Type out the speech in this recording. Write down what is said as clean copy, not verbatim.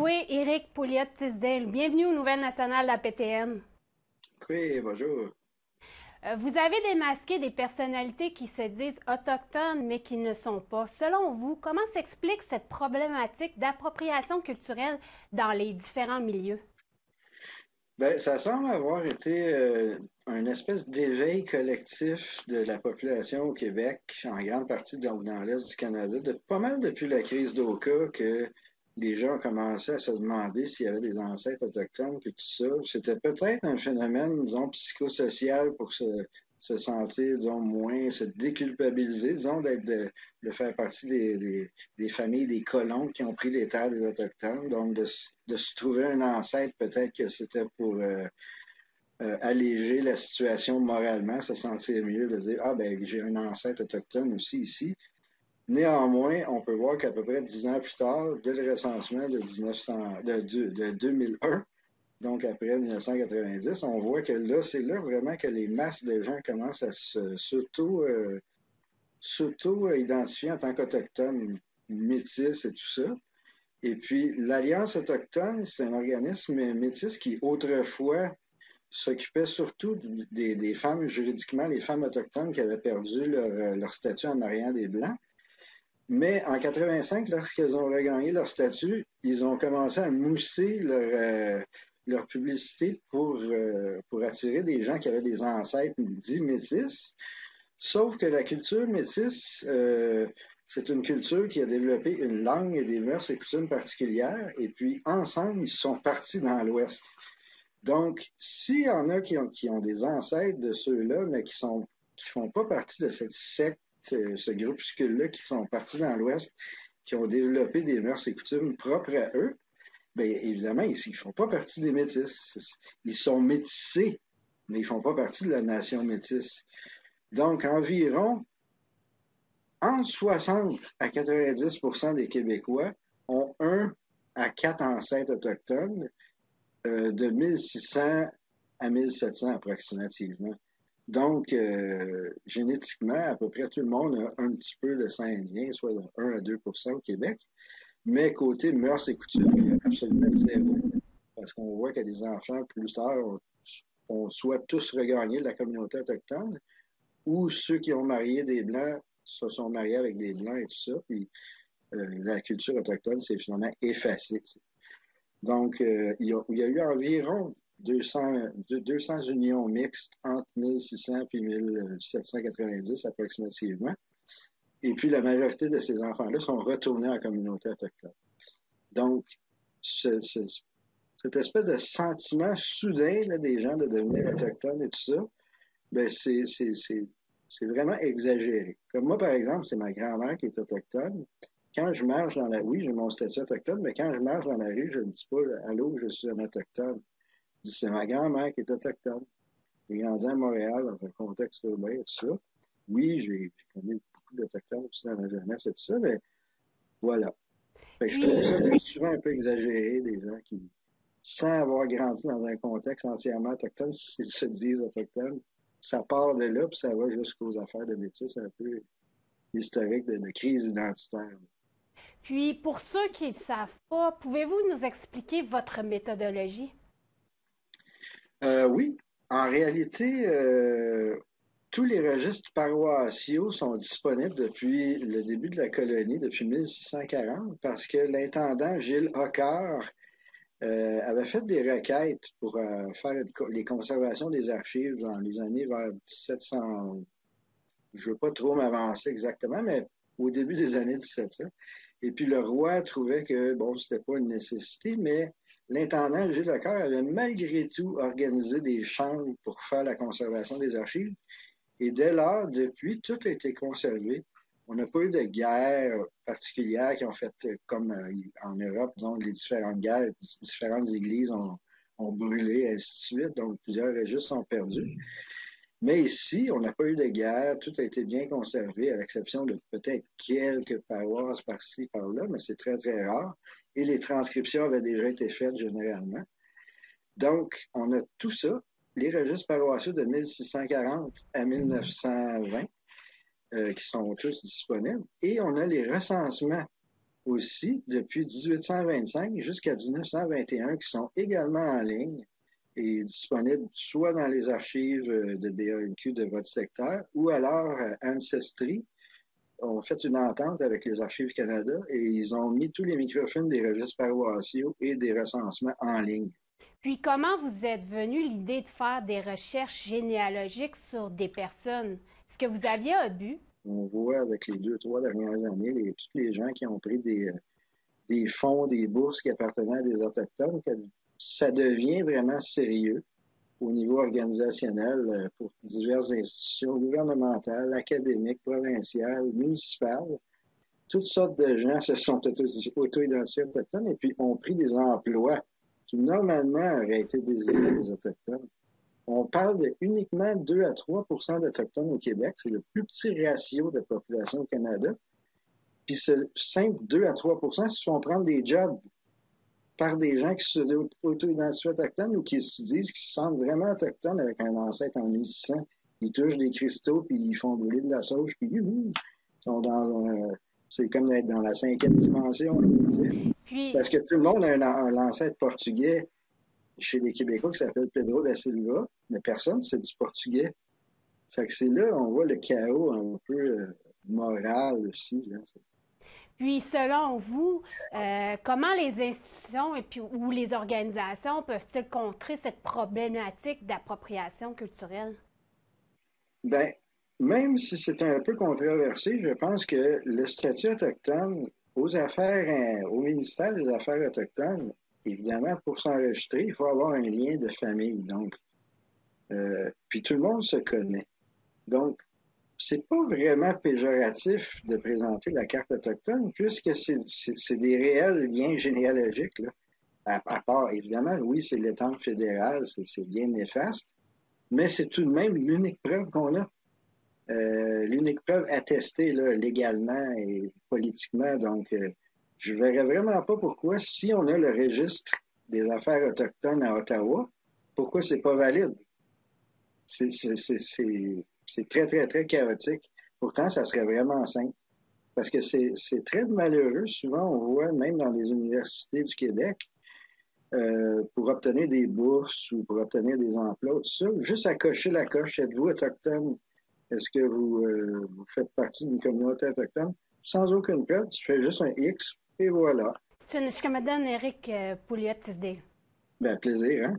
Koué, Éric Pouliot-Tisdale, bienvenue aux Nouvelles nationales de la PTN. Oui, bonjour. Vous avez démasqué des personnalités qui se disent autochtones mais qui ne sont pas. Selon vous, comment s'explique cette problématique d'appropriation culturelle dans les différents milieux? Ben, ça semble avoir été une espèce d'éveil collectif de la population au Québec, en grande partie dans l'Est du Canada, pas mal depuis la crise d'Oka que les gens ont commencé à se demander s'il y avait des ancêtres autochtones puis tout ça. C'était peut-être un phénomène, disons, psychosocial pour se sentir, disons, moins, se déculpabiliser, disons, de faire partie des familles des colons qui ont pris les terres des Autochtones. Donc, de se trouver un ancêtre, peut-être que c'était pour alléger la situation moralement, se sentir mieux, de dire, ah ben, j'ai un ancêtre autochtone aussi ici. Néanmoins, on peut voir qu'à peu près 10 ans plus tard, dès le recensement de 1900, de 2001, donc après 1990, on voit que là, c'est là vraiment que les masses de gens commencent à s'auto-identifier en tant qu'autochtones, métis et tout ça. Et puis, l'Alliance autochtone, c'est un organisme métis qui, autrefois, s'occupait surtout des femmes, juridiquement, les femmes autochtones qui avaient perdu leur statut en mariant des Blancs. Mais en 85, lorsqu'elles ont regagné leur statut, ils ont commencé à mousser leur publicité pour attirer des gens qui avaient des ancêtres dits métis. Sauf que la culture métisse, c'est une culture qui a développé une langue et des mœurs et coutumes particulières. Et puis, ensemble, ils sont partis dans l'Ouest. Donc, s'il y en a qui ont des ancêtres de ceux-là, mais qui font pas partie de cette secte, ce groupuscule-là, qui sont partis dans l'Ouest, qui ont développé des mœurs et coutumes propres à eux, bien évidemment, ils ne font pas partie des métis. Ils sont métissés, mais ils ne font pas partie de la nation métisse. Donc, environ entre 60 à 90% des Québécois ont un à quatre ancêtres autochtones, de 1600 à 1700 approximativement. Donc, génétiquement, à peu près tout le monde a un petit peu de sang indien, soit de 1 à 2% au Québec. Mais côté mœurs et coutumes, il y a absolument zéro. Parce qu'on voit que les enfants, plus tard, ont soit tous regagné la communauté autochtone, ou ceux qui ont marié des Blancs se sont mariés avec des Blancs et tout ça. Puis la culture autochtone s'est finalement effacée. Donc, il y a eu environ 200 unions mixtes entre 1600 et 1790 approximativement. Et puis, la majorité de ces enfants-là sont retournés en communauté autochtone. Donc, cette espèce de sentiment soudain là, des gens de devenir autochtones et tout ça, ben c'est vraiment exagéré. Comme moi, par exemple, c'est ma grand-mère qui est autochtone. Quand je marche dans la... Oui, j'ai mon statut autochtone, mais quand je marche dans la rue, je ne dis pas «Allô, je suis un autochtone». Je dis «C'est ma grand-mère qui est autochtone». J'ai grandi à Montréal dans un contexte urbain et tout ça. Oui, j'ai connu beaucoup d'Autochtones aussi dans la jeunesse et tout ça, mais voilà. Fait que je trouve Puis, ça souvent un peu exagéré, des gens qui, sans avoir grandi dans un contexte entièrement autochtone, s'ils se disent autochtones, ça part de là, puis ça va jusqu'aux affaires de métis, un peu historique de crise identitaire. pour ceux qui ne le savent pas, pouvez-vous nous expliquer votre méthodologie? Oui, en réalité, tous les registres paroissiaux sont disponibles depuis le début de la colonie, depuis 1640, parce que l'intendant Gilles Hocker avait fait des requêtes pour faire les conservations des archives dans les années vers 1700. Je ne veux pas trop m'avancer exactement, mais au début des années 1700. Et puis le roi trouvait que, bon, c'était pas une nécessité, mais l'intendant Gilles Leclerc avait malgré tout organisé des chambres pour faire la conservation des archives. Et dès lors, depuis, tout a été conservé. On n'a pas eu de guerres particulières qui ont fait, comme en Europe, donc les différentes guerres, différentes églises ont brûlé, ainsi de suite. Donc, plusieurs registres sont perdus. Mais ici, on n'a pas eu de guerre, tout a été bien conservé, à l'exception de peut-être quelques paroisses par-ci, par-là, mais c'est très, très rare. Et les transcriptions avaient déjà été faites généralement. Donc, on a tout ça, les registres paroissiaux de 1640 à 1920, qui sont tous disponibles, et on a les recensements aussi depuis 1825 jusqu'à 1921 qui sont également en ligne et disponibles soit dans les archives de BANQ de votre secteur ou alors Ancestry ont fait une entente avec les Archives Canada et ils ont mis tous les microfilms des registres paroissiaux et des recensements en ligne. Puis comment vous êtes venu l'idée de faire des recherches généalogiques sur des personnes? Est-ce que vous aviez un but? On voit avec les 2, 3 dernières années, tous les gens qui ont pris des fonds, des bourses qui appartenaient à des Autochtones, que ça devient vraiment sérieux au niveau organisationnel pour diverses institutions gouvernementales, académiques, provinciales, municipales. Toutes sortes de gens se sont auto-identifiés autochtones et puis ont pris des emplois qui normalement auraient été désignés des Autochtones. On parle de uniquement 2 à 3 d'Autochtones au Québec. C'est le plus petit ratio de population au Canada. Puis ce simple 2 à 3 se font prendre des jobs par des gens qui se auto-identifient autochtones ou qui se disent qu'ils se sentent vraiment autochtones avec un ancêtre en 1600. Ils touchent des cristaux, puis ils font brûler de la sauge, puis ils sont c'est comme d'être dans la 5e dimension. Puis, Parce que tout le monde a un ancêtre portugais chez les Québécois qui s'appelle Pedro da Silva, mais personne ne sait du portugais. Fait que c'est là on voit le chaos un peu moral aussi. Là. puis, selon vous, comment les institutions ou les organisations peuvent-ils contrer cette problématique d'appropriation culturelle? Ben, même si c'est un peu controversé, je pense que le statut autochtone au ministère des Affaires autochtones, évidemment, pour s'enregistrer, il faut avoir un lien de famille. Donc, puis tout le monde se connaît. Donc, c'est pas vraiment péjoratif de présenter la carte autochtone, puisque c'est des réels liens généalogiques. Là. À part, évidemment, oui, c'est l'étang fédéral, c'est bien néfaste, mais c'est tout de même l'unique preuve qu'on a. L'unique preuve attestée là, légalement et politiquement. Donc, je ne verrais vraiment pas pourquoi, si on a le registre des affaires autochtones à Ottawa, pourquoi c'est pas valide. C'est très, très, très chaotique. Pourtant, ça serait vraiment simple. Parce que c'est très malheureux. Souvent, on voit, même dans les universités du Québec, pour obtenir des bourses ou pour obtenir des emplois, tout ça, juste à cocher la coche, êtes-vous autochtone? Est-ce que vous faites partie d'une communauté autochtone? Sans aucune preuve, tu fais juste un X et voilà. Eric Pouliot-Tisdale. Ben, plaisir, hein?